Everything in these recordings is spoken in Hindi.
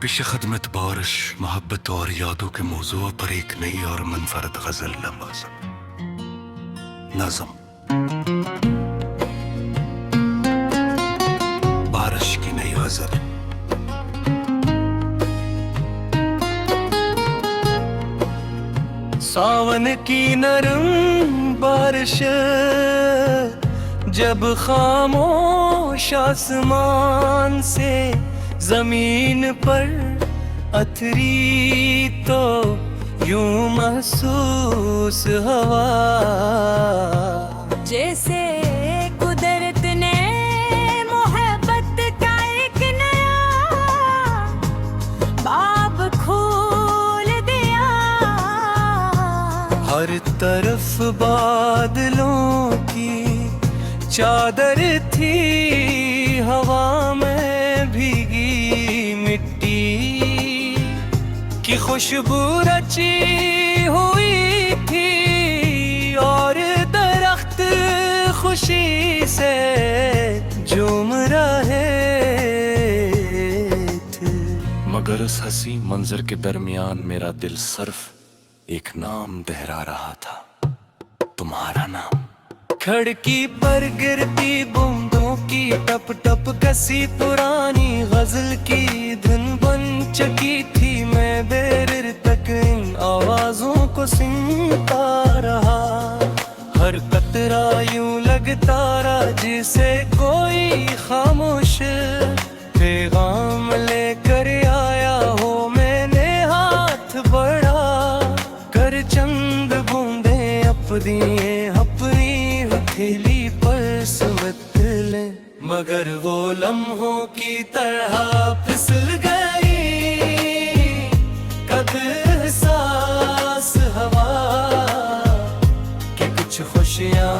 पेश खदमत बारिश मोहब्बत और यादों के मौजू पर एक नई और मुनफरद गजल नज़म बारिश की नई गजल। सावन की नरम बारिश जब खामोश आसमान से जमीन पर अथरी तो यूं महसूस हवा जैसे कुदरत ने मोहब्बत का एक नया बाब खोल दिया। हर तरफ बादलों की चादर थी, हवा में भीगी मिट्टी की खुशबू रची हुई थी और दरख्त खुशी से झूम रहे थे। मगर उस हंसी मंजर के दरमियान मेरा दिल सिर्फ एक नाम दोहरा रहा था, तुम्हारा नाम। खिड़की पर गिरती बूंदों की टप टप कसी पुरानी गजल की धुन बन चुकी थी। मैं देर तक इन आवाजों को सुनता रहा, हर कतरा यूं लगता रहा जिसे कोई खामोश पैगाम लेकर आया हो। मैंने हाथ बढ़ा कर चंद बूंदे अपनी हथेली पर सुबत ले, मगर वो लम्हों की तरह फिसल गई। कद एहसास हवा कि कुछ खुशियाँ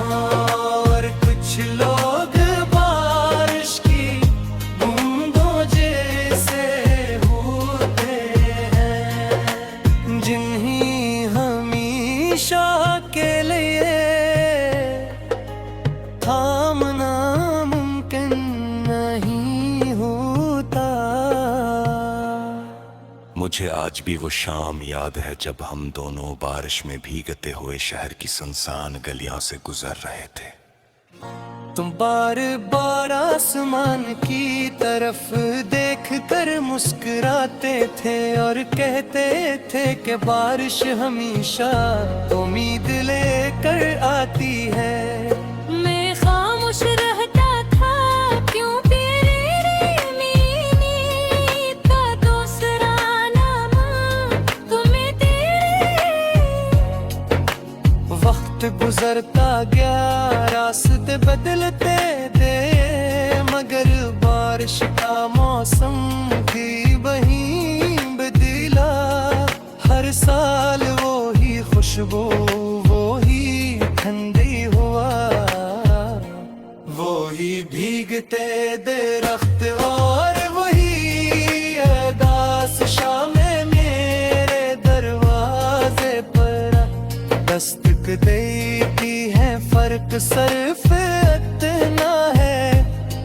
और कुछ लोग बारिश की बूंदों जैसे होते हैं, जिन्हें हमेशा के लिए थामना मुमकिन नहीं होता। मुझे आज भी वो शाम याद है जब हम दोनों बारिश में भीगते हुए शहर की सुनसान गलियों से गुजर रहे थे। तुम बार बार आसमान की तरफ देख कर मुस्कुराते थे और कहते थे कि बारिश हमेशा उम्मीद लेकर आती है। रहता था क्यों तेरे मीनी का दूसरा नाम तुम्हें तेरे। वक्त गुजरता गया, रास्ते बदलते थे, मगर बारिश का मौसम भी वही बदला। हर साल वो ही खुशबू, वो ही ठंडी हुआ, वही भीगते दरख्त और वही अरदास शामें मेरे दरवाजे पर दस्तक देती है। फर्क सिर्फ इतना है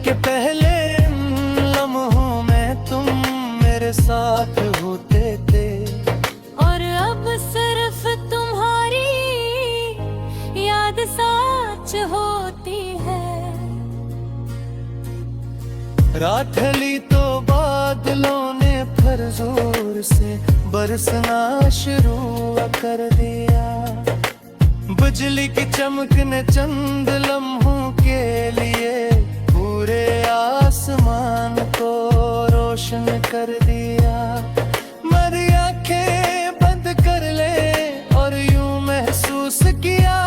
कि पहले लम्हों में तुम मेरे साथ होते थे और अब सिर्फ तुम्हारी याद सच होती है। रात ढली तो बादलों ने फिर जोर से बरसना शुरू कर दिया। बिजली की चमक ने चंद लम्हों के लिए पूरे आसमान को रोशन कर दिया। मेरी आंखें बंद कर ले और यूं महसूस किया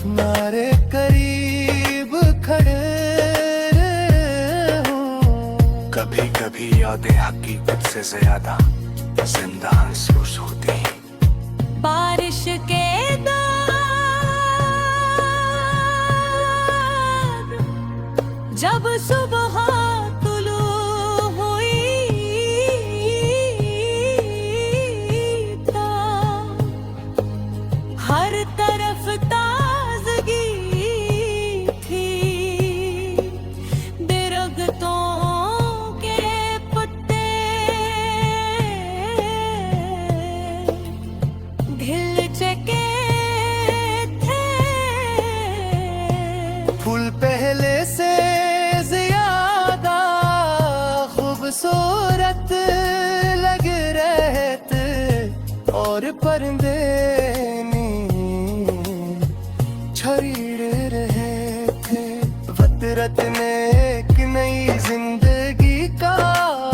तुम्हारे करीब खड़े हूँ। कभी कभी यादें हकीकत से ज्यादा जिंदा महसूस होती हैं। बारिश के दौर जब सुबह तुलू हुई था, हर तरफ ताजगी थी। छेड़ रहे थे। फितरत ने एक नई जिंदगी का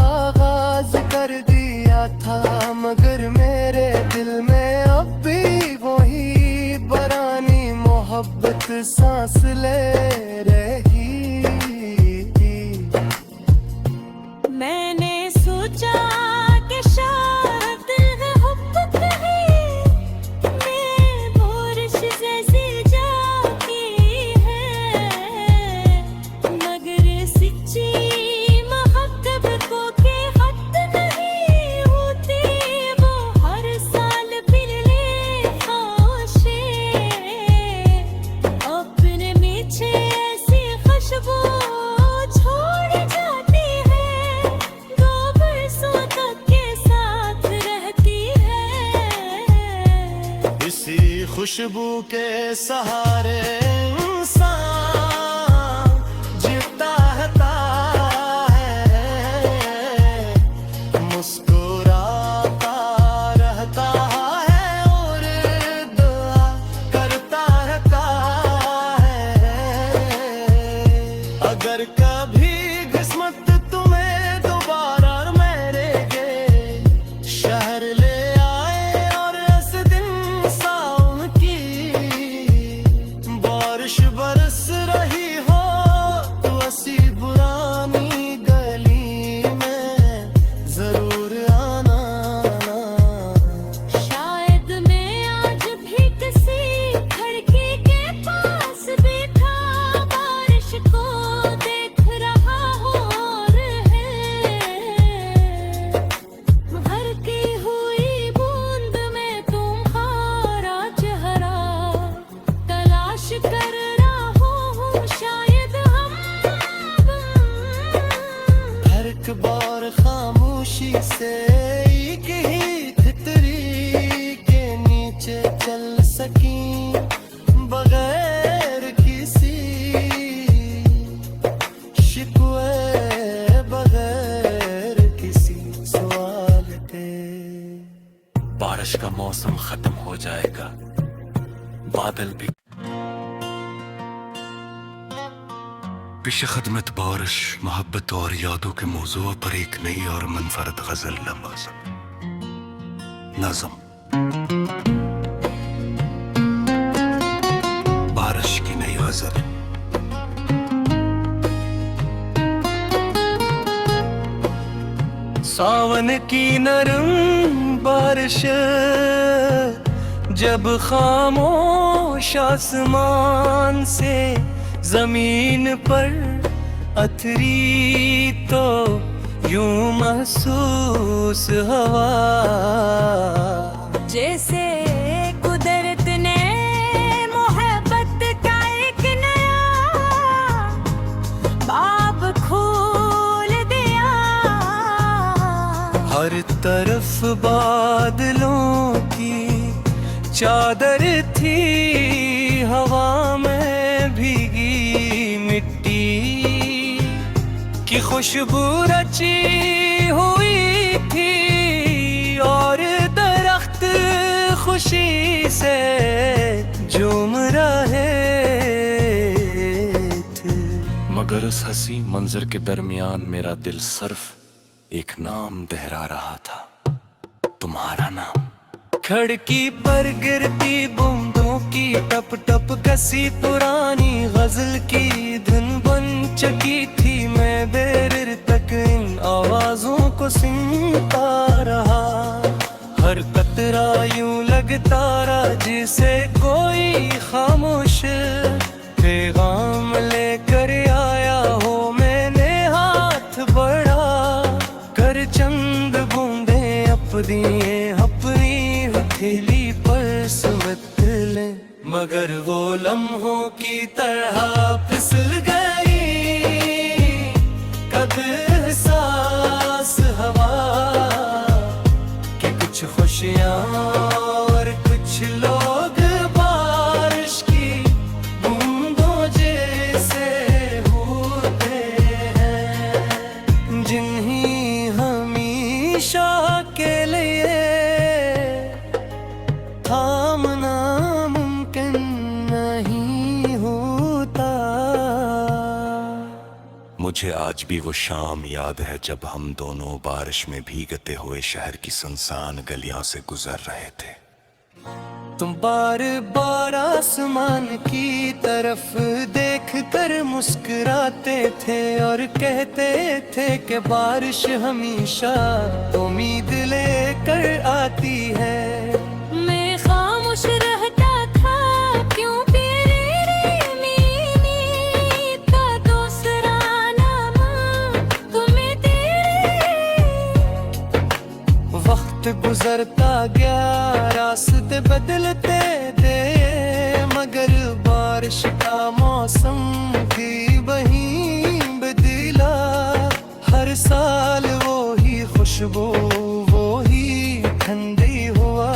आगाज कर दिया था, मगर मेरे दिल में अब भी वही पुरानी मोहब्बत सांस ले रही। मैंने सोचा कि शायद दिल है मोहब्बत है, मैं बारिश जैसी जागी है, मगर सच्ची मोहब्बत को के हद नहीं होती, वो हर साल फिर ले खाशे अपने पीछे ऐसी खुशबू छोड़ जाती है, दो बरसों तक के साथ रहती है। इसी खुशबू के सहारे इंसान जीता है, मुस्कुराता रहता है और दुआ करता रहता है। अगर कभी किस्मत तुम्हें दोबारा मेरे शहर ले आए और इस दिन सावन की बारिश बरस रही हो, तो ऐसी पुरानी गली में जरूर आना। शायद मैं आज भी किसी खिड़की के पास बैठा बारिश को देख रहा हूँ और हर की हुई बूंद में तुम्हारा चेहरा तलाश कर रहा हूँ, शायद हम एक बार खामोशी से एक ही तितली के नीचे चल सकी, बगैर किसी शिकवे, बगैर किसी सवाल के। बारिश का मौसम खत्म हो जाएगा, बादल भी पेश खदमत बारिश, मोहब्बत और यादों के मौजूद पर एक नई और मुनफरद गजल नज़म। बारिश की नई गजल। सावन की नरम बारिश जब खामोश आसमान से जमीन पर अथरी, तो यूं महसूस हवा जैसे कुदरत ने मोहब्बत का एक नया बाब खोल दिया। हर तरफ बादलों की चादर थी, हवा में भीगी मिट्टी की खुशबू रची हुई थी, और दरख्त खुशी से झूम रहे थे। मगर उस हंसी मंजर के दरमियान मेरा दिल सिर्फ एक नाम दोहरा रहा था, तुम्हारा नाम। खिड़की पर गिरती बूंदों की टप टप कसी पुरानी गजल की धुन बन चुकी थी, मैं देर तक इन आवाजों को सुनता रहा। हर कतरा यूं लगता रहा जिसे कोई खामोश पैगाम लेकर आया हो। मैंने हाथ बढ़ा कर चंद बूंदे अपनी हथेली पर सुबत ले, मगर वो लम्हों की तरह फिसल गई कद एहसास हवा कि कुछ खुशियाँ और कुछ लोग बारिश की बूंदों जैसे होते हैं, जिन्हें हमेशा के लिए थामना मुमकिन नहीं। मुझे आज भी वो शाम याद है जब हम दोनों बारिश में भीगते हुए शहर की सुनसान गलियों से गुजर रहे थे। तुम बार बार आसमान की तरफ देख कर मुस्कुराते थे और कहते थे कि बारिश हमेशा उम्मीद लेकर आती है। मैं खामोश रहता था क्योंकि रे मीनी का दूसरा नाम तुम्हें तेरे। वक्त गुजरता गया रास्ते बदलते थे मगर बारिश का मौसम भी वही बदला। हर साल वो ही खुशबू वो ही ठंडी हुआ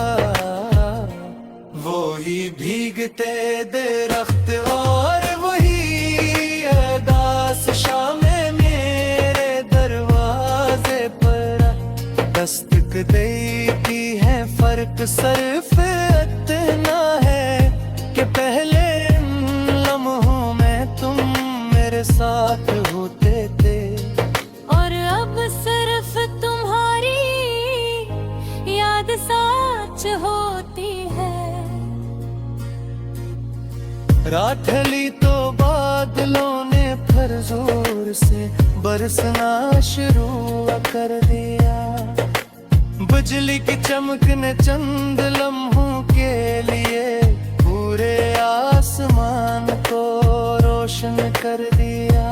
वो ही भीगते दरख्त और वही अरदास शामें मेरे दरवाजे पर दस्तक देती है। फर्क सिर्फ इतना है कि पहले इन लम्हों में तुम मेरे साथ होते थे और अब सिर्फ तुम्हारी याद सच होती है। रात ढली तो बादलों ने फिर जोर से बरसना शुरू कर दिया। बिजली की चमक ने चंद लम्हों के लिए पूरे आसमान को रोशन कर दिया।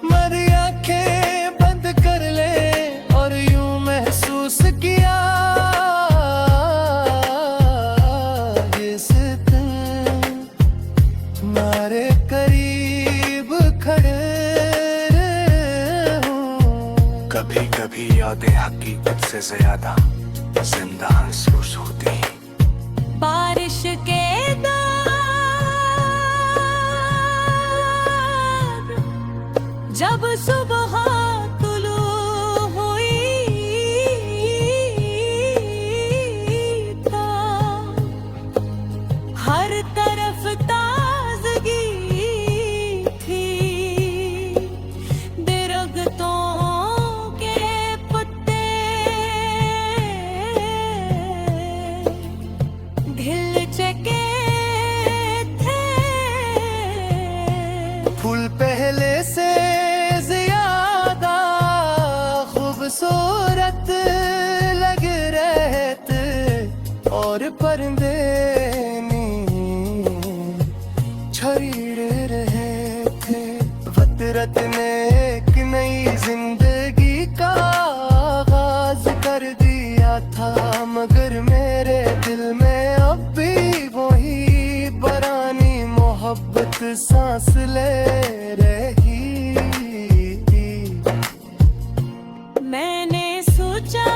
मेरी आंखें बंद कर ले और यूं महसूस किया जिस तुम्हारे करीब खड़े हूँ। कभी कभी यादें हकीकत से ज्यादा जिंदा महसूस होती हैं। बारिश के दौर जब सुबह तुलू हुई था हर तरफ ताजगी थी। दरख्तों के पत्ते खिल चुके थे। फूल पहले से ज्यादा खूबसूरत लग रहे थे और परिंदे छड़ीड़ रहे थे। फितरत ने एक नई जिंदगी का आगाज कर दिया था मगर मेरे दिल में अब भी वही पुरानी मोहब्बत सांस ले रही। मैंने सोचा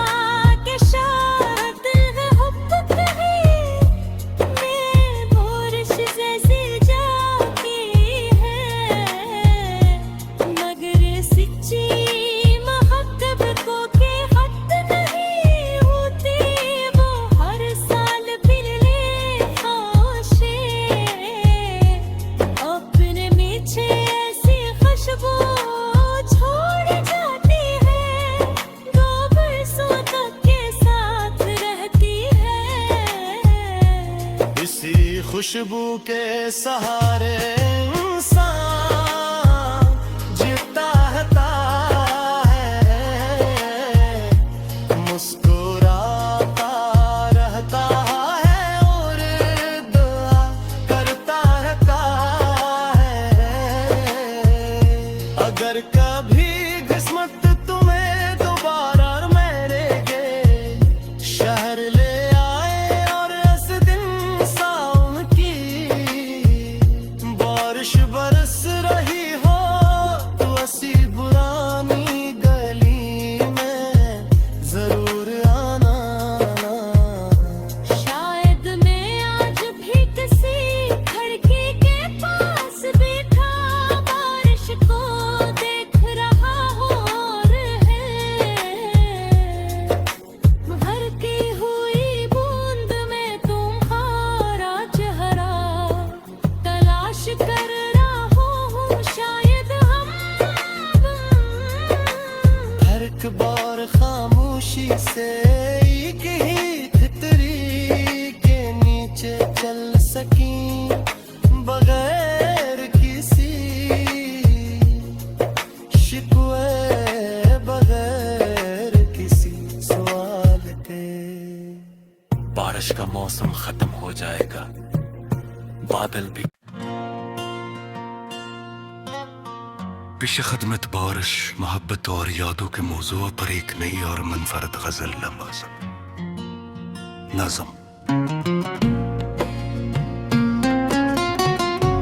कि शायद है मोहब्बत है मैं बारिश जैसी जाती है मगर सच्ची मोहब्बत को के हद नहीं होती। वो हर साल फिर ले खामोशे अपने पीछे ऐसी खुशबू छोड़ जाती है। दो बरसों तक के साथ रहती है। इसी खुशबू के सहारे इंसान जीता है मुस्कुराता रहता है और दुआ करता रहता है। अगर कभी किस्मत तुम्हें दोबारा मेरे गे शहर ले आए और इस दिन सावन की बारिश बरस का मौसम खत्म हो जाएगा, बादल भी पेश खदमत बारिश, मोहब्बत और यादों के मौजूद पर एक नई और मुनफरद गजल नज़म।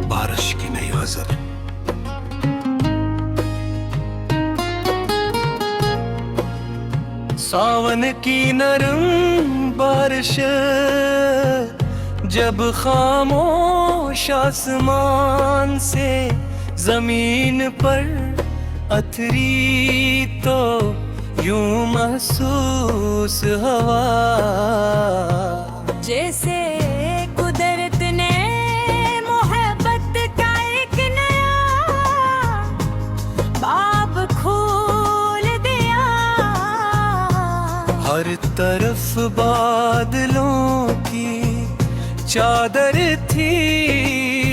बारिश की नई गजल। सावन की नरम बारिश जब खामोश आसमान से जमीन पर अथरी तो यूं महसूस हवा, जैसे कुदरत ने मोहब्बत का एक नया बाब खोल दिया। हर तरफ बादलों की चादर थी,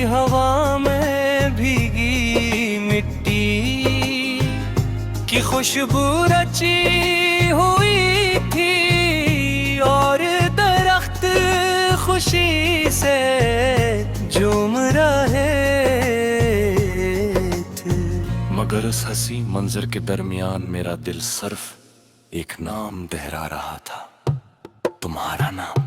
हवा में भीगी मिट्टी की खुशबू रची हुई थी, और दरख्त खुशी से झूम रहे थे। मगर उस हंसी मंजर के दरमियान मेरा दिल सिर्फ एक नाम दोहरा रहा था, तुम्हारा नाम।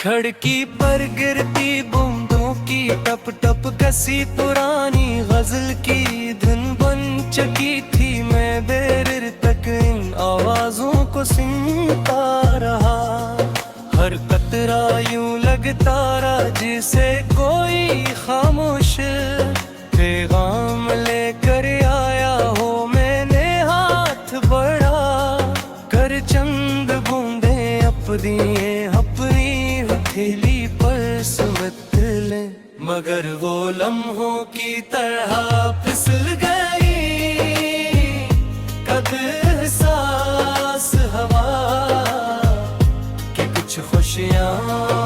खिड़की पर गिरती बूंदों की टप टप कसी पुरानी गजल की धुन बन चुकी थी। मैं देर तक इन आवाजों को सुनता रहा, हर कतरा यूं लगता रहा जिसे कोई खामोश पैगाम लेकर आया हो। मैंने हाथ बढ़ा कर चंद बूंदे अपनी हथेली पर सुबत ले, मगर वो लम्हों की तरह फिसल गई कद एहसास हवा कि कुछ खुशियाँ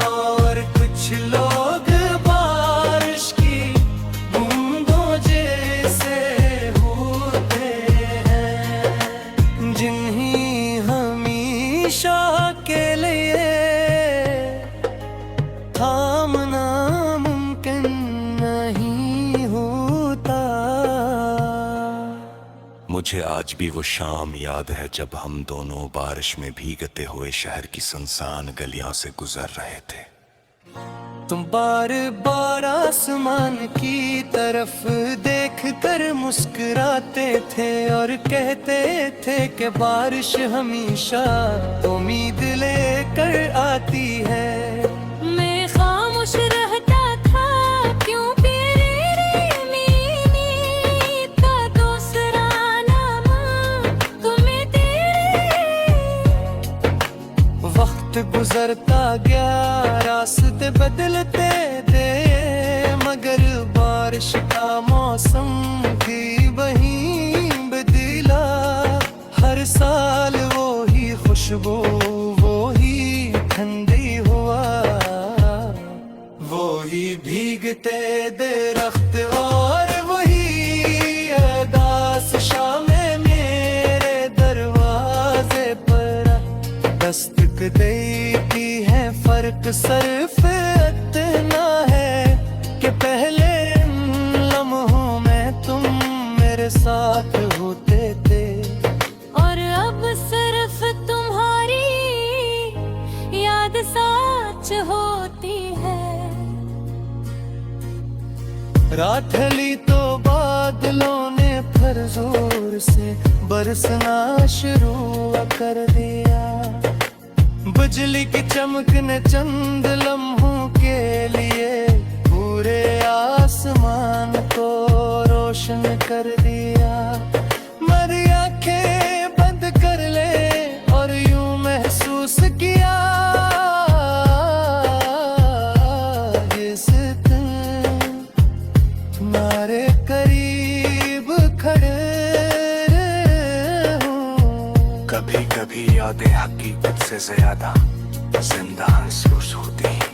और कुछ लोग बारिश की बूंदों जैसे होते हैं, जिन्हें हमेशा के लिए थामना मुमकिन नहीं होता। मुझे आज भी वो शाम याद है जब हम दोनों बारिश में भीगते हुए शहर की सुनसान गलियों से गुजर रहे थे। तुम बार बार आसमान की तरफ देख कर मुस्कुराते थे और कहते थे कि बारिश हमेशा उम्मीद लेकर आती है। मैं खामोश रहता था, क्यों तेरे मीनी का दूसरा नाम तुम्हें तेरे। वक्त गुजरता गया, रास्ते बदलते थे, मगर बारिश का मौसम भी वहीं बदला। हर साल वो ही खुशबू, वो ही ठंडी हुआ, वो ही भीगते दरख्त और वही अरदास शामें मेरे दरवाजे पर दस्तक देती है। फर्क सिर्फ इतना है कि पहले इन लम्हों में तुम मेरे साथ होते थे, और अब सिर्फ तुम्हारी याद सच होती है। रात ढली तो बादलों ने फिर जोर से बरसना शुरू कर दिया। बिजली की चमक ने चंद लम्हों के लिए पूरे आसमान को रोशन कर दिया। मेरी आंखें बंद कर ले और यूं महसूस किया जिस दिन तुम्हारे करीब खड़े हूँ। कभी कभी यादें हकीकत से ज्यादा जिंदा महसूस होती हैं।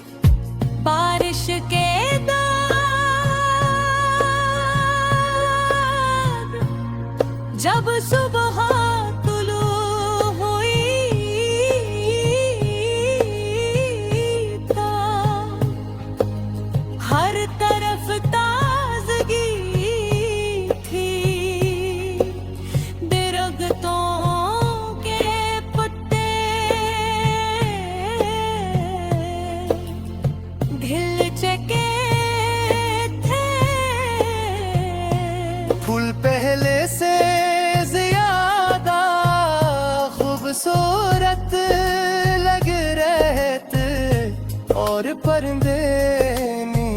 बारिश के बाद जब सुबह तुलू हुई, परिंदे नी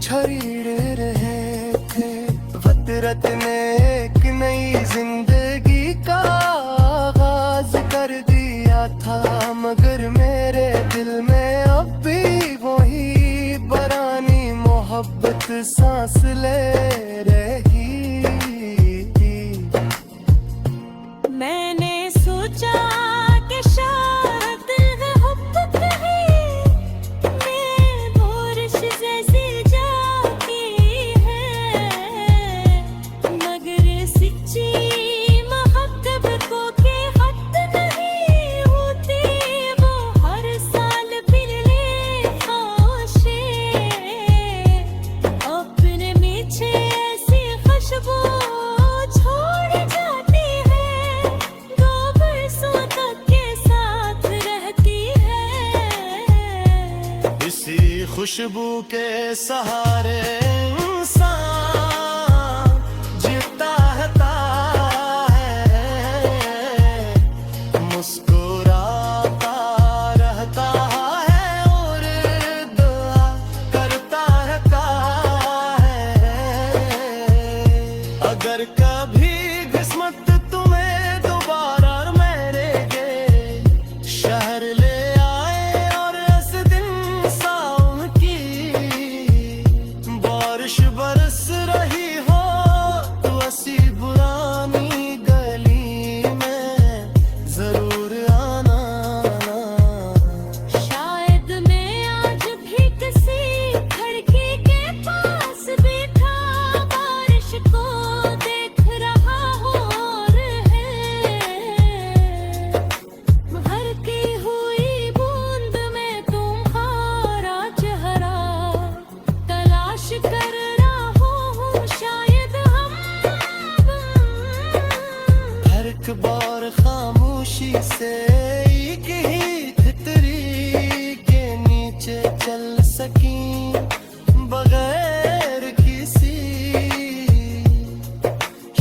छड़ीड़े रहे थे। फितरत ने एक नई जिंदगी का आगाज कर दिया था, मगर मेरे दिल में अब भी वही बरानी मोहब्बत सांस ले रही। मैंने सोचा कि शायद दिल में मोहब्बत है, मैं बारिश जैसी जागी है, मगर सच्ची मोहब्बत को के हद नहीं होती, वो हर साल फिर ले खाशे अपने पीछे ऐसी खुशबू छोड़ जाती है, दो बरसों तक के साथ रहती है। इसी खुशबू के सहारे इंसान जीता है, मुस्कुराता रहता है और दुआ करता रहता है। अगर कभी किस्मत तुम्हें दोबारा मेरे गे शहर ले आए और इस दिन सावन की बारिश बरस रही हो, तो ऐसी पुरानी गली में जरूर आना। शायद मैं आज भी किसी खिड़की के पास बैठा बारिश को देख रहा हूँ और भरती हुई बूंद में तुम्हारा चेहरा तलाश कर रहा हूँ, शायद हम एक बार खामोशी से एक ही तितरी के नीचे चल सकी, बगैर किसी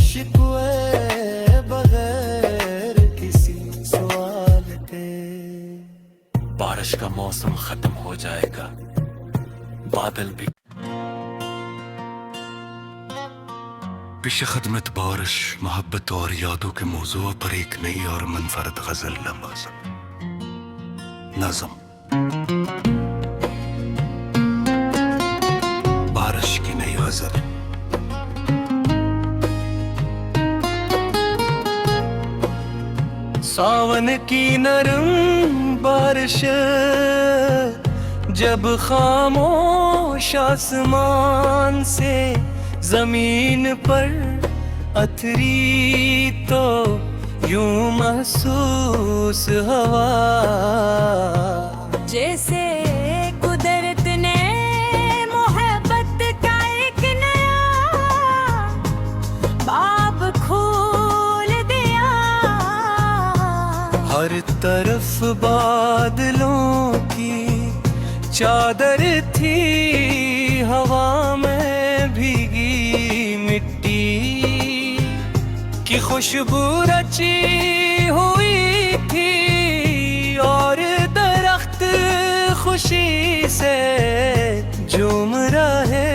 शिकवे, बगैर किसी सवाल के। बारिश का मौसम खत्म हो जाएगा, बादल भी पेश खदमत बारिश मोहब्बत और यादों के मौजूद पर एक नई और मुनफरद गजल नज़म बारिश की नई गजल। सावन की नरम बारिश जब खामोश आसमान से जमीन पर अथरी, तो यूं महसूस हवा जैसे कुदरत ने मोहब्बत का एक नया बाब खोल दिया। हर तरफ बादलों की चादर थी, हवा में भीगी मिट्टी की खुशबू रची हुई थी, और दरख्त खुशी से झूम रहे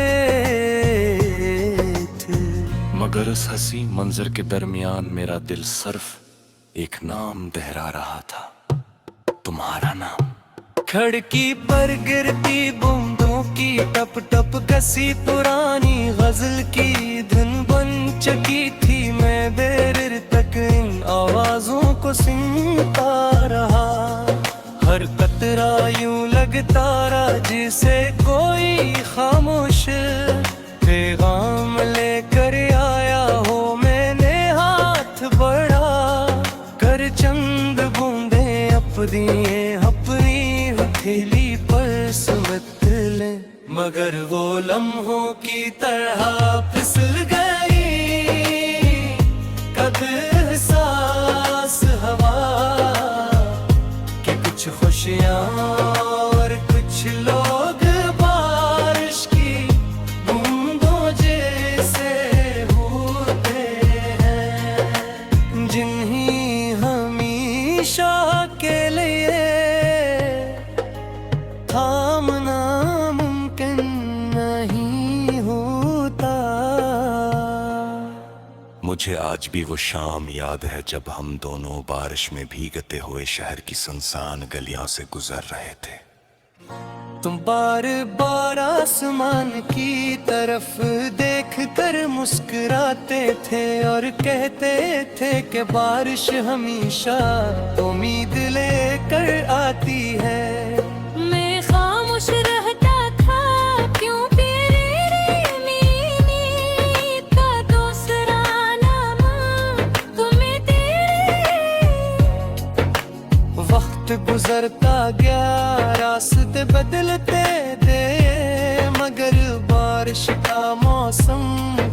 थे। मगर उस हंसी मंजर के दरमियान मेरा दिल सिर्फ एक नाम दोहरा रहा था, तुम्हारा नाम। खिड़की पर गिरती बूंदों की टप टप कसी पुरानी गजल की धुन बन चुकी थी, मैं देर तक इन आवाजों को सुनता रहा। हर कतरा यूं लगता रहा जिसे कोई खामोश पैगाम लेकर आया हो। मैंने हाथ बढ़ा कर चंद बूंदे अपनी हथेली पर सुबत ले, मगर वो लम्हों की तरह फिसल गई कद एहसास हवा कि कुछ खुशियाँ और कुछ लोग बारिश की बूंदों जैसे होते हैं, जिन्हें हमेशा के लिए मुझे आज भी वो शाम याद है जब हम दोनों बारिश में भीगते हुए शहर की सुनसान गलियों से गुजर रहे थे। तुम बार बार आसमान की तरफ देख कर मुस्कुराते थे और कहते थे कि बारिश हमेशा उम्मीद लेकर आती है। मैं खामोश रहता था क्यों तेरे मीनी का दूसरा नाम तुम्हें तेरे। वक्त गुजरता गया रास्ते बदलते थे मगर बारिश का मौसम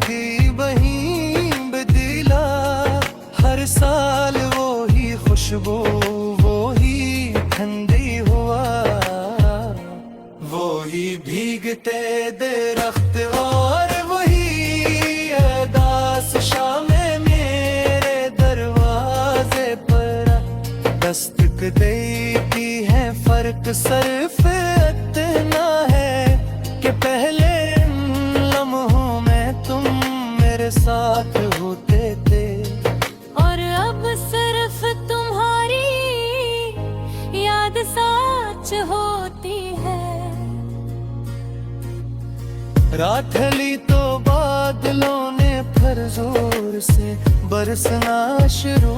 भी वही बदला। हर साल वो ही खुशबू वो ही ठंडी हुआ वो ही भीगते दरख्त और वही अरदास शामें मेरे दरवाजे पर दस्तक देती है। फर्क सिर्फ इतना है कि पहले इन लम्हों में तुम मेरे साथ होते थे और अब सिर्फ तुम्हारी याद सच होती है। रात ढली तो बादलों ने फिर जोर से बरसना शुरू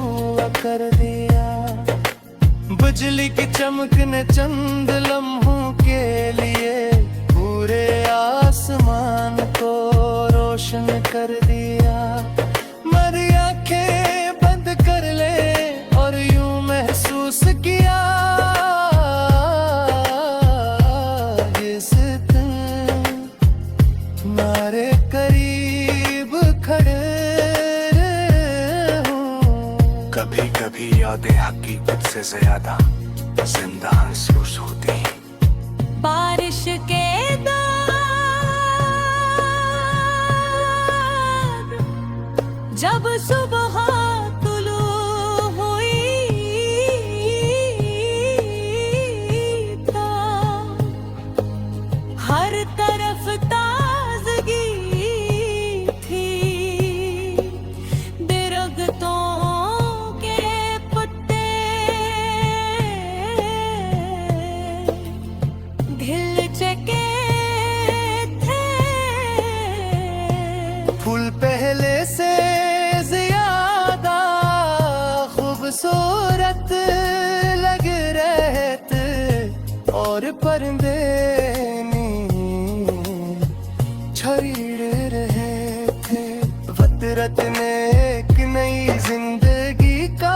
कर दिया। बिजली की चमक ने चंद लम्हों के लिए पूरे आसमान को रोशन कर दिया। मेरी आंखें बंद कर ले और यूं महसूस किया जिस तुम्हारे करीब खड़े हूँ। कभी कभी यादें हकीकत से ज्यादा जिंदा महसूस होती हैं। बारिश के दौर जब सुबह तुलू हुई तो हर तरफ ताजगी थी। दरख्तों के पत्ते खिल चुके थे। फूल पहले से ज्यादा खूबसूरत लग रहे थे और परिंदे छड़ीड़ रहे थे। फितरत ने एक नई जिंदगी का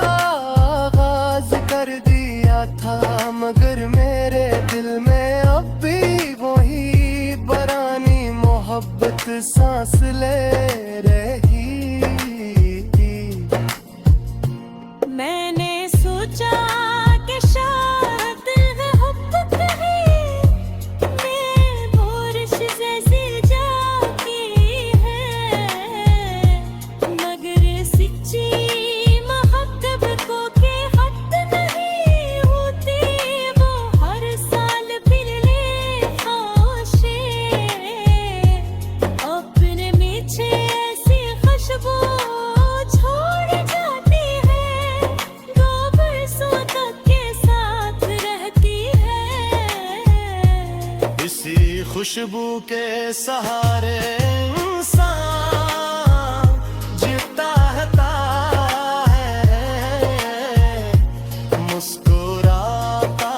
आगाज कर दिया था मगर मेरे दिल में अब भी वही बरानी मोहब्बत सांस ले रही। मैंने सोचा कि शायद है मोहब्बत है मैं बारिश जैसी जागी है मगर सच्ची मोहब्बत को के हद नहीं होती। वो हर साल फिर ले खामोशी अपने पीछे ऐसी खुशबू छोड़ जाती है। दो बरसों तक के साथ रहती है। इसी खुशबू के सहारे इंसान जीता है मुस्कुराता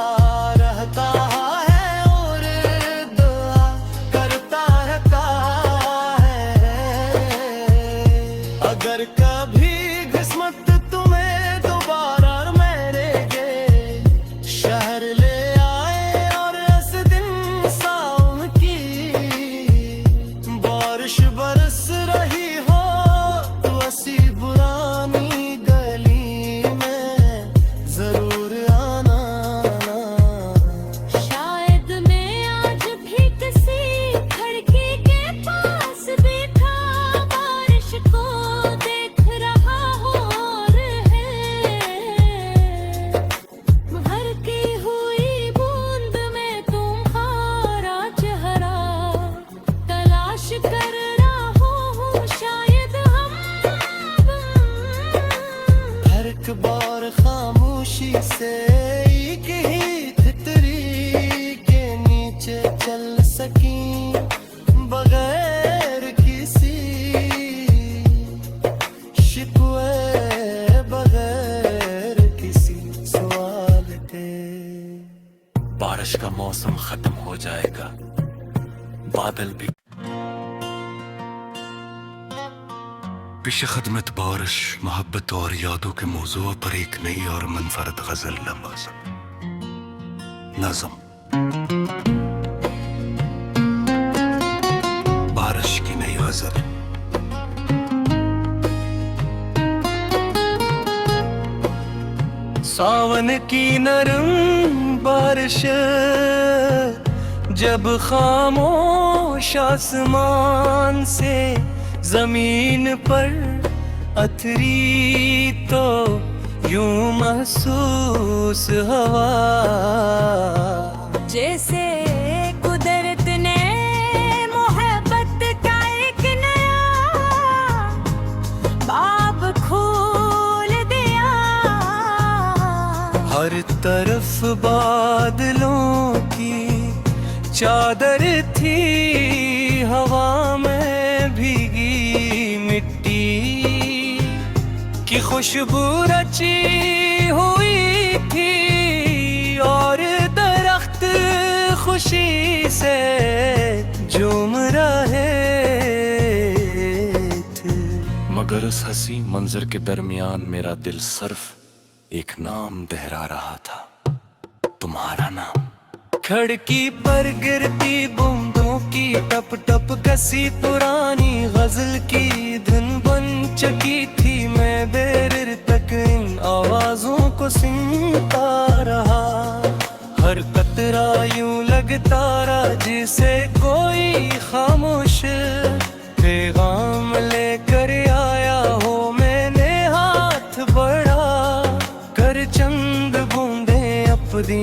रहता है और दुआ करता रहता है। अगर कभी किस्मत तुम्हें दोबारा मेरे शहर ले आए और इस दिन सावन की बारिश बरस मौसम खत्म हो जाएगा, बादल भी। पेश खदमत बारिश, मोहब्बत और यादों के मौजू पर एक नई और मुनफरद गजल नज़म। बारिश की नई गजल। सावन की नरम बारिश जब खामोश आसमान से जमीन पर अथरी तो यूं महसूस हवा जैसे कुदरत ने मोहब्बत का एक नया बाब खोल दिया। हर तरफ बादलों की चादर थी, हवा में भीगी मिट्टी की खुशबू रची हुई थी और दरख्त खुशी से झूम रहे थे। मगर उस हंसी मंजर के दरमियान मेरा दिल सिर्फ एक नाम दोहरा रहा था, तुम्हारा नाम। खिड़की पर गिरती बूंदों की टप टप कसी पुरानी गजल की धुन बन चुकी थी। मैं देर तक इन आवाजों को सुनता रहा, हर कतरा यूं लगता रहा जिसे कोई खामोश पैगाम लेकर आया हो। मैंने हाथ बढ़ा कर चंद बूंदे अपनी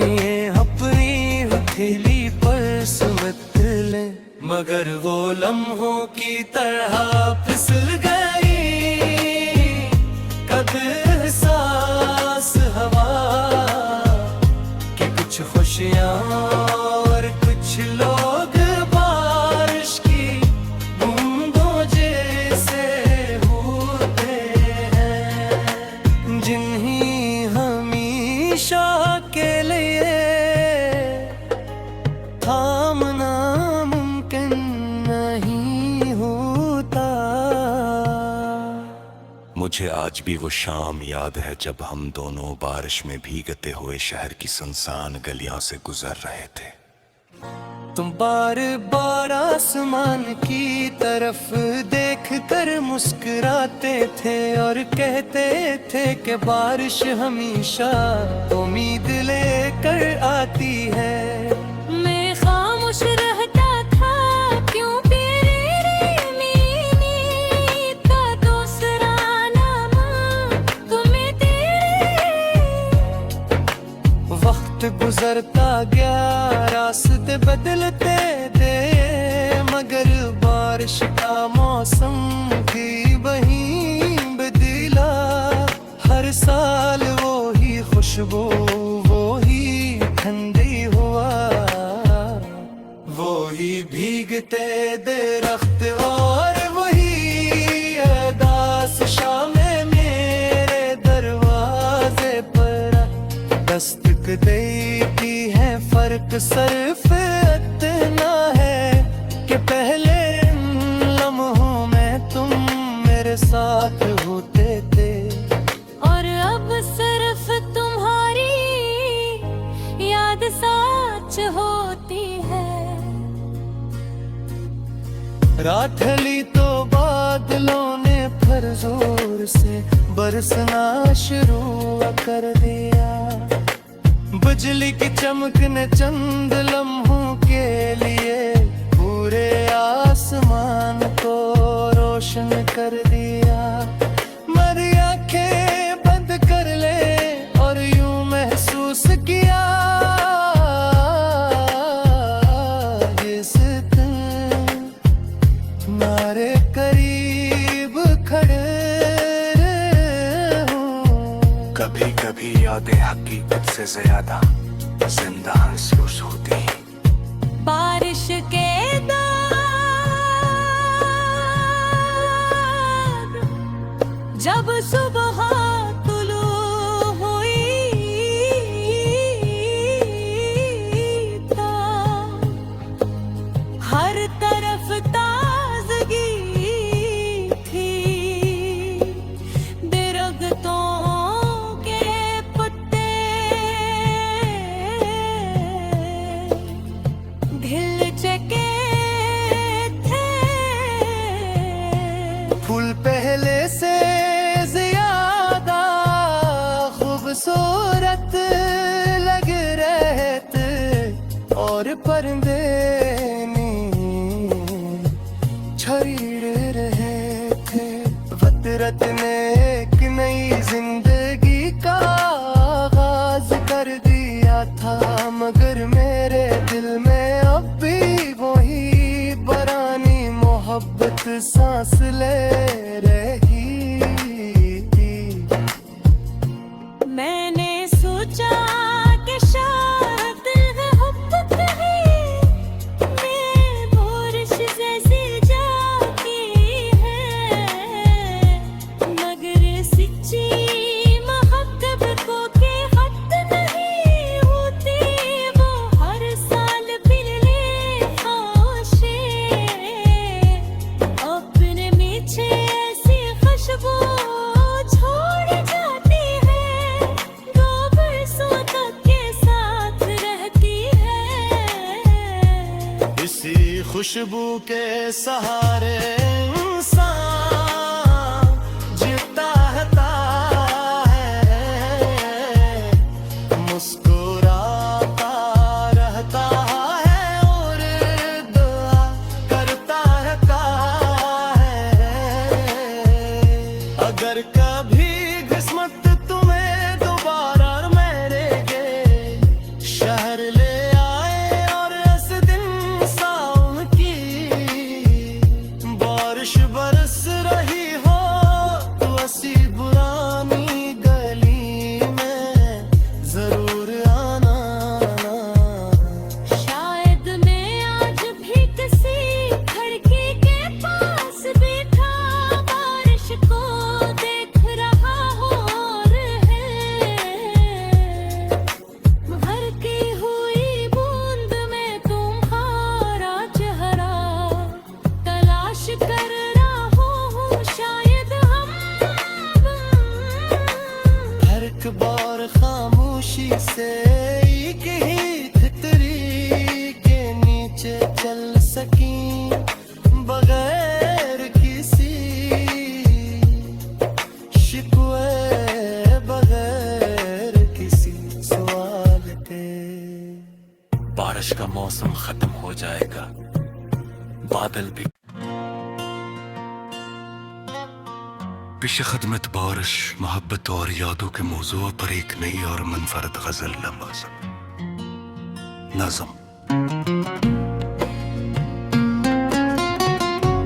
हथेली पर सुमत ले, मगर वो लम्हों की तरह फिसल गई कदर सांस हवा कि कुछ खुशियाँ और कुछ लोग बारिश की बूंदों जैसे होते हैं, जिन्हें हमेशा के लिए थामना मुमकिन नहीं होता। मुझे आज भी वो शाम याद है जब हम दोनों बारिश में भीगते हुए शहर की सुनसान गलियों से गुजर रहे थे। तुम बार बार आसमान की तरफ देख कर मुस्कुराते थे और कहते थे कि बारिश हमेशा उम्मीद लेकर आती है। रहता था क्यों का दूसरा नाम तुम्हें वक्त गुजरता गया, रास्ते बदलते थे, मगर बारिश का मौसम भी वही बदला। हर साल वो ही खुशबू, वो ही ठंडी हुआ, वो ही भीगते दरख्त और वही अरदास शामें मेरे दरवाजे पर दस्तक देती है। फर्क सिर्फ इतना है कि पहले इन लम्हों में तुम मेरे साथ होते थे और अब सिर्फ तुम्हारी याद सच होती है। रात ढली तो बादलों ने फिर जोर से बरसना शुरू कर दिया। बिजली की चमक ने चंद लम्हों के लिए पूरे आसमान को रोशन कर दिया। मेरी आंखें बंद कर ले और यूं महसूस किया तुम्हारे करीब खड़े हूँ। कभी कभी यादें हकीकत से ज्यादा जिंदा महसूस होती हैं। बारिश के जब सुबह तुलू हुई था छेड़ रहे थे। फितरत ने एक नई जिंदगी का आगाज कर दिया था, मगर मेरे दिल में अब भी वही पुरानी मोहब्बत सांस ले रही। मैंने सोचा कि शायद दिल है मोहब्बत है, मैं बारिश जैसी जाती है, मगर सच्ची मोहब्बत को के हद नहीं होती, वो हर साल फिर ले खाशे अपने पीछे ऐसी खुशबू छोड़ जाती है, दो बरसों तक के साथ रहती है। इसी खुशबू के सहारे इंसान जीता है, मुस्कुराता रहता है और दुआ करता रहता है। अगर कभी किस्मत तुम्हें दोबारा मेरे के शहर ले आए और इस दिन सावन की बारिश बरस रही हो, तो ऐसी पुरानी गली में जरूर आना। शायद मैं आज भी किसी खिड़की के पास बैठा बारिश को देख रहा हूँ, और है भरती हुई बूंद में तुम्हारा चेहरा तलाश कर रहा हूँ, शायद हम एक बार खामोशी से एक ही तितली के नीचे चल सकी, बगैर किसी शिकवे, बगैर किसी सवाल के। बारिश का मौसम खत्म हो जाएगा, बादल भी पेश खदमत बारिश, मोहब्बत और यादों के मौजू पर एक नई और मुनफरद गजल नज़म।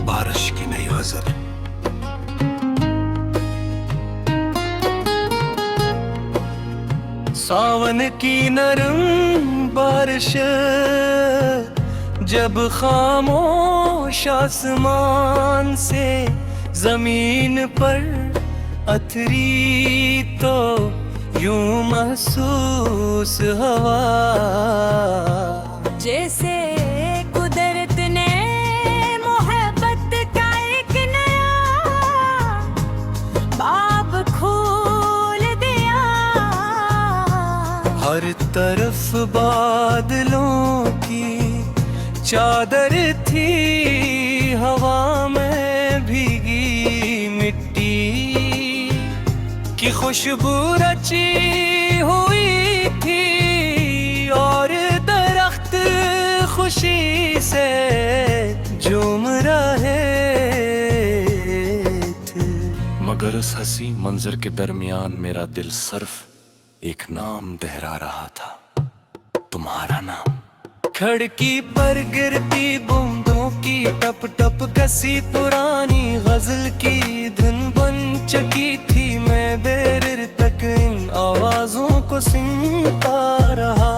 बारिश की नई गजल। सावन की नरम बारिश जब खामोश आसमान से जमीन पर अथरी, तो यूं महसूस हवा जैसे कुदरत ने मोहब्बत का एक नया बाब खोल दिया। हर तरफ बादलों की चादर थी, हवा में भीगी मिट्टी की खुशबू रची हुई थी, और दरख्त खुशी से झूम रहे थे। मगर उस हंसी मंजर के दरमियान मेरा दिल सिर्फ एक नाम दोहरा रहा था, तुम्हारा नाम। खिड़की पर गिरती बूंदों की टप टप कसी पुरानी गजल की धुन बन चुकी थी, मैं देर तक इन आवाजों को सुनता रहा।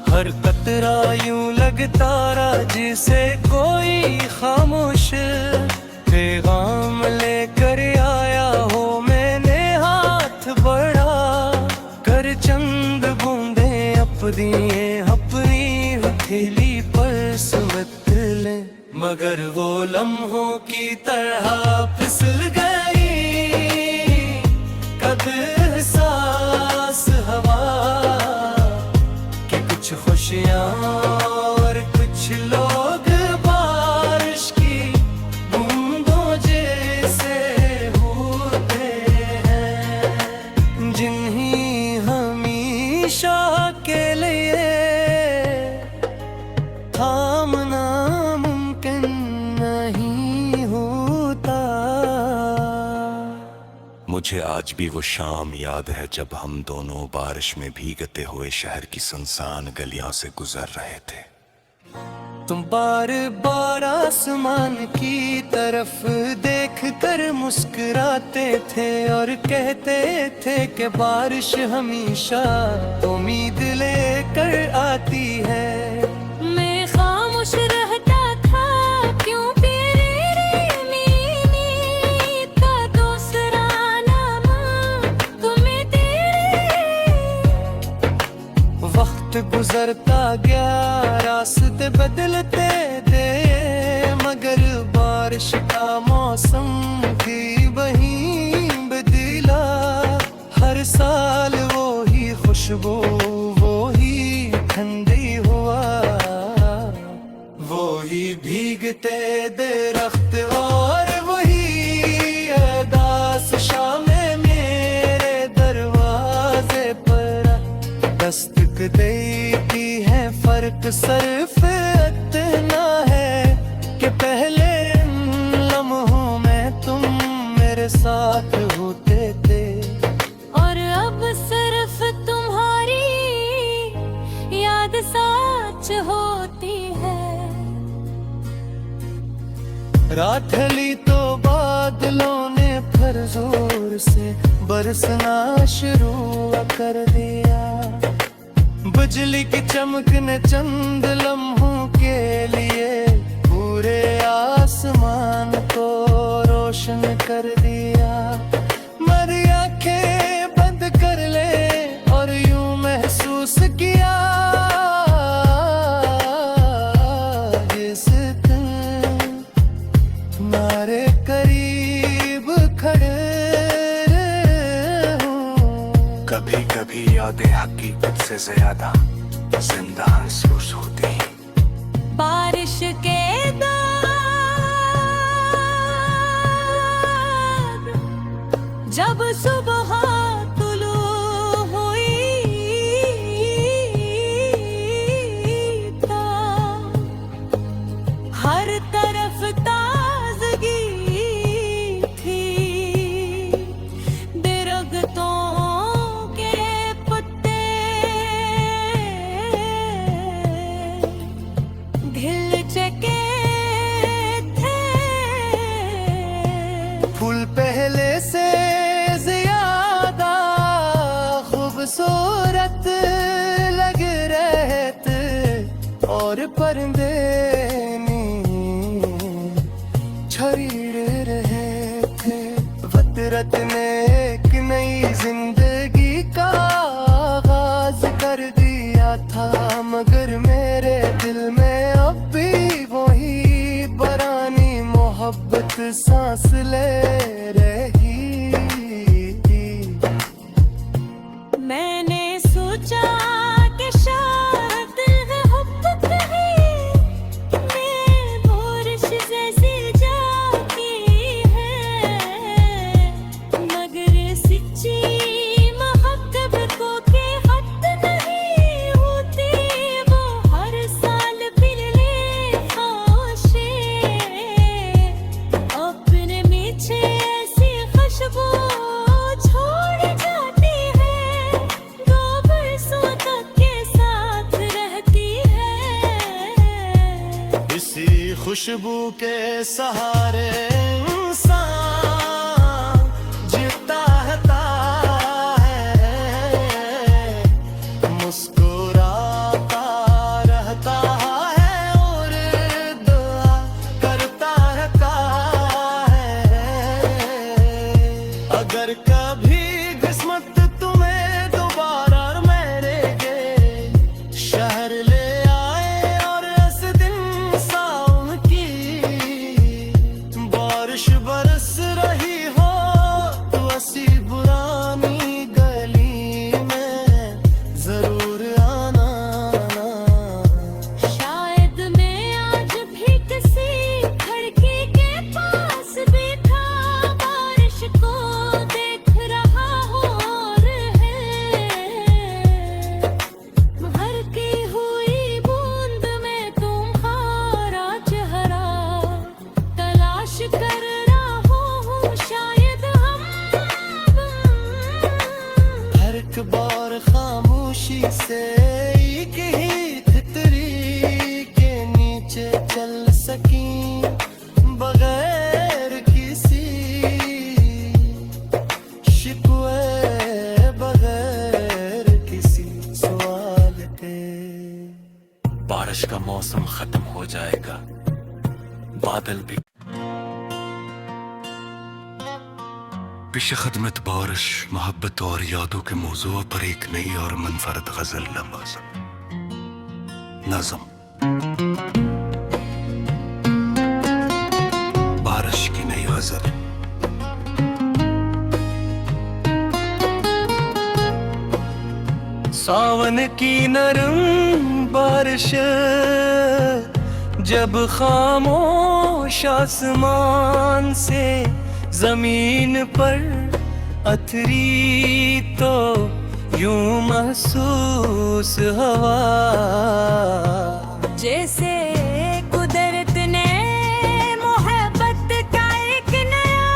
हर कतरा यूं लगता रहा जिसे कोई खामोश पैगाम लेकर आया हो। मैंने हाथ बढ़ा कर चंद बूंदे अपनी हथेली पर सुबत ले, मगर वो लम्हों की तरह फिसल गई कद एहसास हवा कि कुछ खुशियाँ और कुछ लोग बारिश की बूंदों जैसे होते हैं, जिन्हें हमेशा के लिए थामना मुमकिन नहीं। मुझे आज भी वो शाम याद है जब हम दोनों बारिश में भीगते हुए शहर की सुनसान गलियों से गुजर रहे थे। तुम बार बार आसमान की तरफ देख कर मुस्कुराते थे और कहते थे कि बारिश हमेशा उम्मीद लेकर आती है। मैं खामोश रहता था क्यों तेरे मीनी का दूसरा नाम तुम्हें तेरे। वक्त गुजरता गया रास्ते बदलते थे मगर बारिश का मौसम भी वही बदला। हर साल वो ही खुशबू वो ही ठंडी हुआ वो ही भीगते दरख्त और वही अरदास शामें मेरे दरवाजे पर दस्तक देती है। फर्क सिर्फ इतना है कि पहले इन लम्हों में तुम मेरे साथ होते थे और अब सिर्फ तुम्हारी याद सच होती है। रात ढली तो बादलों ने फिर जोर से बरसना शुरू कर दिया। बिजली की चमक ने चंद लम्हों के लिए पूरे आसमान को रोशन कर दिया। मेरी आंखें बंद कर ले और यूं महसूस किया जिस दिन तुम्हारे करीब खड़े हूँ। कभी कभी यादें हकीकत से ज्यादा जिंदा महसूस होती हैं। बारिश के दौर जब सुबह तुलू हुई था हर तरफ ताजगी थी। दरख्तों के पत्ते खिल चुके थे। फूल पहले से ज्यादा खूबसूरत लग रहे थे और परिंदे छड़ीड़ रहे थे। फितरत ने एक नई जिंदगी का आगाज कर दिया था मगर मेरे दिल में अब भी वही पुरानी मोहब्बत सांस ले रही। मैंने सोचा कि शायद मोहब्बत है मैं बारिश जैसी जाती है मगर सच्ची मोहब्बत को के हद नहीं होती। वो हर साल फिर ले खामोशी अपने पीछे ऐसी खुशबू छोड़ जाती है। दो बरसों तक के साथ रहती है। इसी खुशबू के सहारे इंसान जीता है मुस्कुराता रहता है और दुआ करता रहता है। अगर कभी किस्मत तुम्हें दोबारा मेरे के शहर ले आए और इस दिन सावन की बारिश बरस मौसम खत्म हो जाएगा, बादल भी पेश खदमत बारिश, मोहब्बत और यादों के मौजू पर एक नई और मुनफरद गजल नज़म। बारिश की नई गजल। सावन की नरम बारिश जब खामोश आसमान से जमीन पर अथरी तो यूं महसूस हवा, जैसे कुदरत ने मोहब्बत का एक नया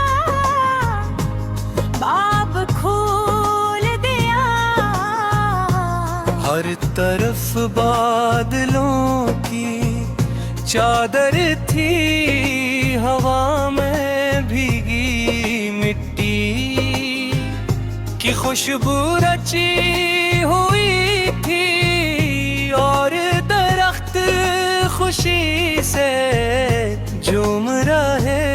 बाब खोल दिया। हर तरफ बादलों की चादर थी, हवा में भीगी मिट्टी की खुशबू रची हुई थी, और दरख्त खुशी से झूम रहे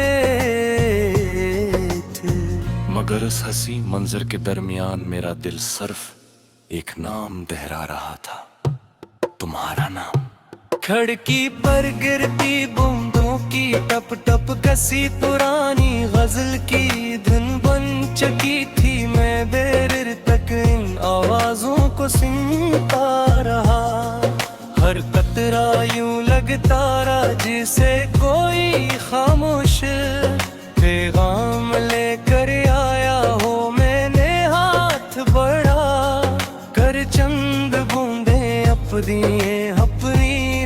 थे। मगर उस हंसी मंजर के दरमियान मेरा दिल सिर्फ एक नाम दोहरा रहा था, तुम्हारा नाम। खिड़की पर गिरती बूंदों की टप टप कसी पुरानी गजल की धुन बन चुकी थी। मैं देर तक इन आवाजों को सुनता रहा, हर कतरा यूं लगता रहा जिसे कोई खामोश पैगाम लेकर आया हो। मैंने हाथ बढ़ा कर चंद बूंदे अपनी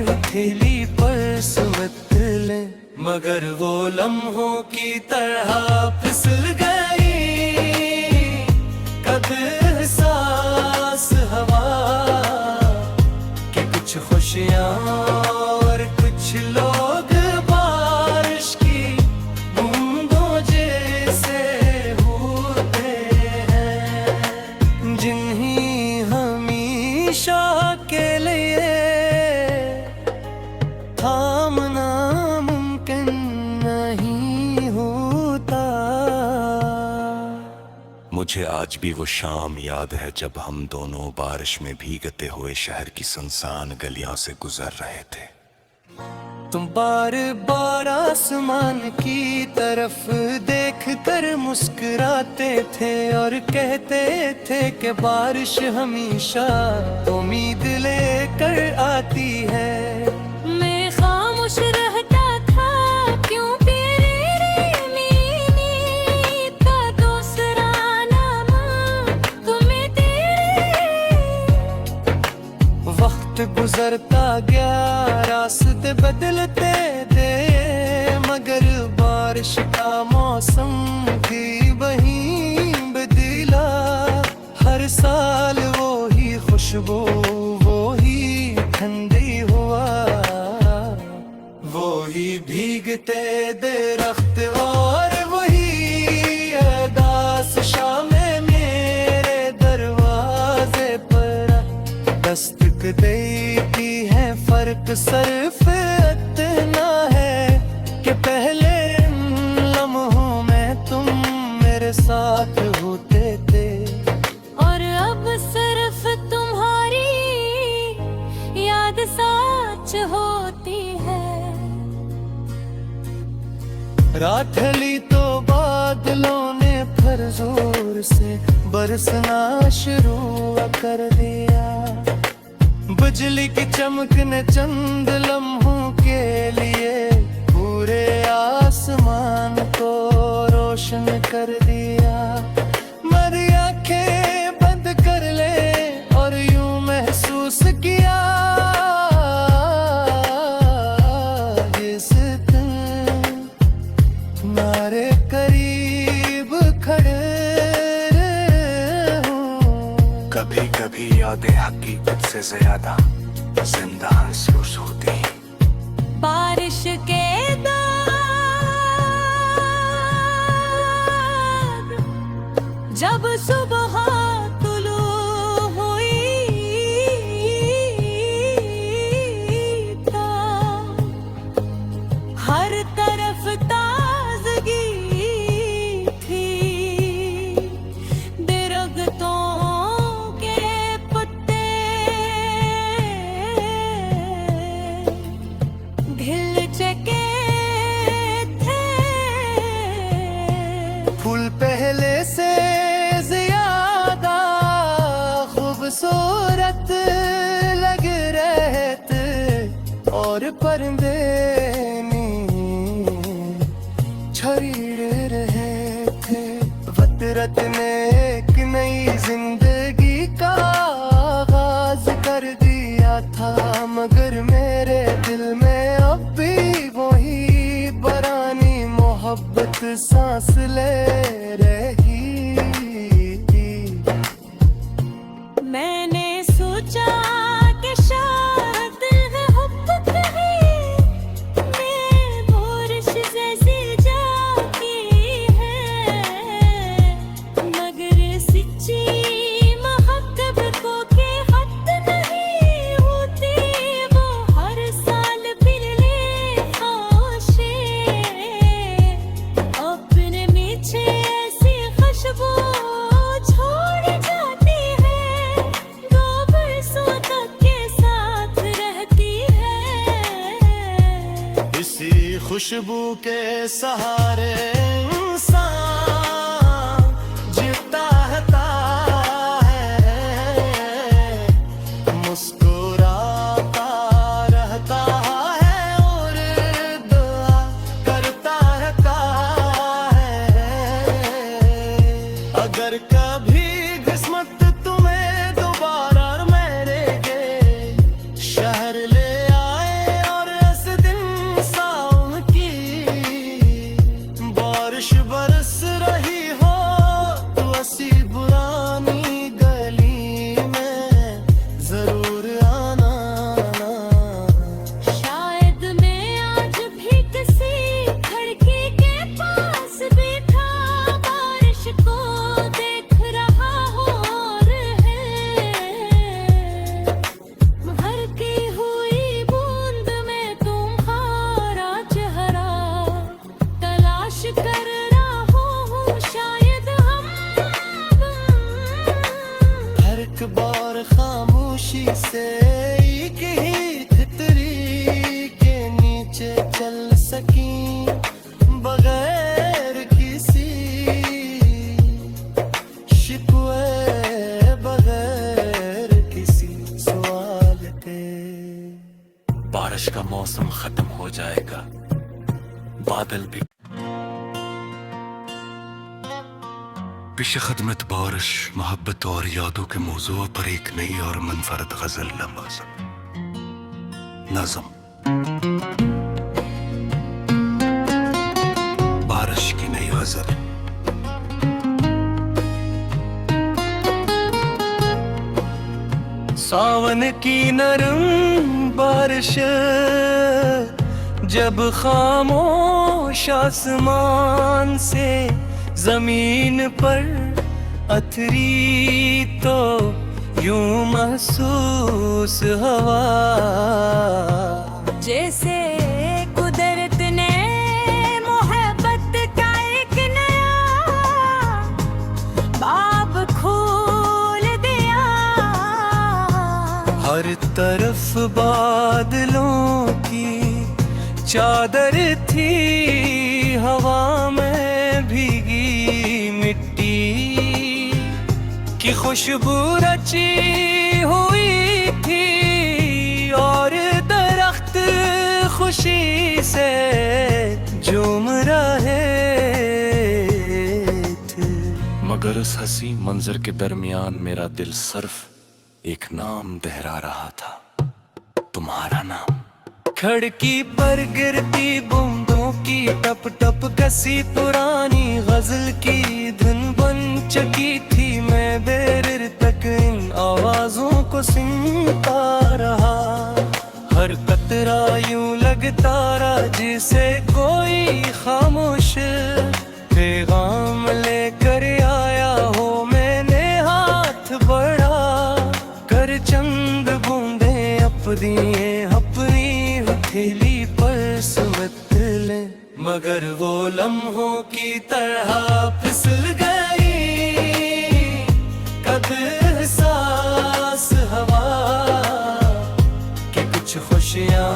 हथेली पर सुमत ले, मगर वो लम्हों की तरह फिसल गई कद एहसास हवा कि कुछ खुशियाँ और कुछ लोग बारिश की बूंदों जैसे होते हैं, जिन्हें हमेशा के लिए थामना मुमकिन नहीं होता। मुझे आज भी वो शाम याद है जब हम दोनों बारिश में भीगते हुए शहर की सुनसान गलियों से गुजर रहे थे। तुम बार बार आसमान की तरफ देख कर मुस्कुराते थे और कहते थे कि बारिश हमेशा उम्मीद लेकर आती है। रहता था क्यों का दूसरा नाम तुम्हें तेरे। वक्त गुजरता गया, रास्ते बदलते थे, मगर बारिश का मौसम भी वही बदला। हर साल वो ही खुशबू, वो ही ठंडी हुआ, वो ही भीगते दरख्त और वही अरदास शामें मेरे दरवाजे पर दस्तक देती है। फर्क सिर्फ इतना है कि पहले लम्हों में तुम मेरे साथ होते थे, और अब सिर्फ तुम्हारी याद सच होती है। रात ढली तो बादलों ने फिर जोर से बरसना शुरू कर दिया। बिजली की चमक ने चंद लम्हों के लिए पूरे आसमान को रोशन कर दिया। मेरी आंखें बंद कर ले और यूं महसूस किया तुम्हारे करीब खड़े हूँ। कभी कभी यादें हकीकत से ज्यादा जिंदा महसूस होती। बारिश के जब सुबह तुलू हुई था, छड़ीड़ रहे थे। फितरत ने एक नई जिंदगी का आगाज कर दिया था, मगर मेरे दिल में अब भी वही बरानी मोहब्बत सांस ले रही। मैंने सोचा कि शायद दिल है हुब्बत है, मैं बारिश जैसी जाती है, मगर सच्ची मोहब्बत को के हद नहीं होती, वो हर साल फिर ले खाशे अपने पीछे ऐसी खुशबू छोड़ जाती है, दो बरसों तक के साथ रहती है। इसी खुशबू के सहारे इंसान जीता है, मुस्कुराता रहता है और दुआ करता रहता है। अगर कभी किस्मत तुम्हें दोबारा मेरे के शहर ले आए और इस दिन सावन की बारिश बरस रही हो, तो ऐसी पुरानी गली में जरूर आना। शायद मैं आज भी किसी खिड़की के पास बैठा बारिश को देख रहा हूँ और भरती हुई बूंद में तुम्हारा चेहरा तलाश कर रहा हूँ, शायद हम हर बार खामोशी से एक ही तितरी के नीचे चल सकी, बगैर किसी शिकवे, बगैर किसी सवाल के। बारिश का मौसम खत्म हो जाएगा, बादल भी पेश खदमत बारिश मोहब्बत और यादों के मौजू पर एक नई और मुनफरद गजल नज़म। बारिश की नई गजल। सावन की नरम बारिश जब खामोश आसमान से जमीन पर अथरी, तो यूं महसूस हवा जैसे कुदरत ने मोहब्बत का एक नया बाब खोल दिया। हर तरफ बादलों की चादर थी, हवा में भीगी मिट्टी की खुशबू रची हुई थी, और दरख्त खुशी से झूम रहे थे। मगर उस हंसी मंजर के दरमियान मेरा दिल सिर्फ एक नाम दोहरा रहा था, तुम्हारा नाम। खिड़की पर गिरती बूंदों की टप टप कसी पुरानी गजल की धुन बन चुकी थी, मैं देर तक इन आवाजों को सुनता रहा। हर कतरा यूं लगता रहा जिसे कोई खामोश पैगाम लेकर आया हो। मैंने हाथ बढ़ा कर चंद बूंदे अपनी हथेली पर सुमत ले, मगर वो लम्हों की तरह फिसल गई कद एहसास हवा कि कुछ खुशियाँ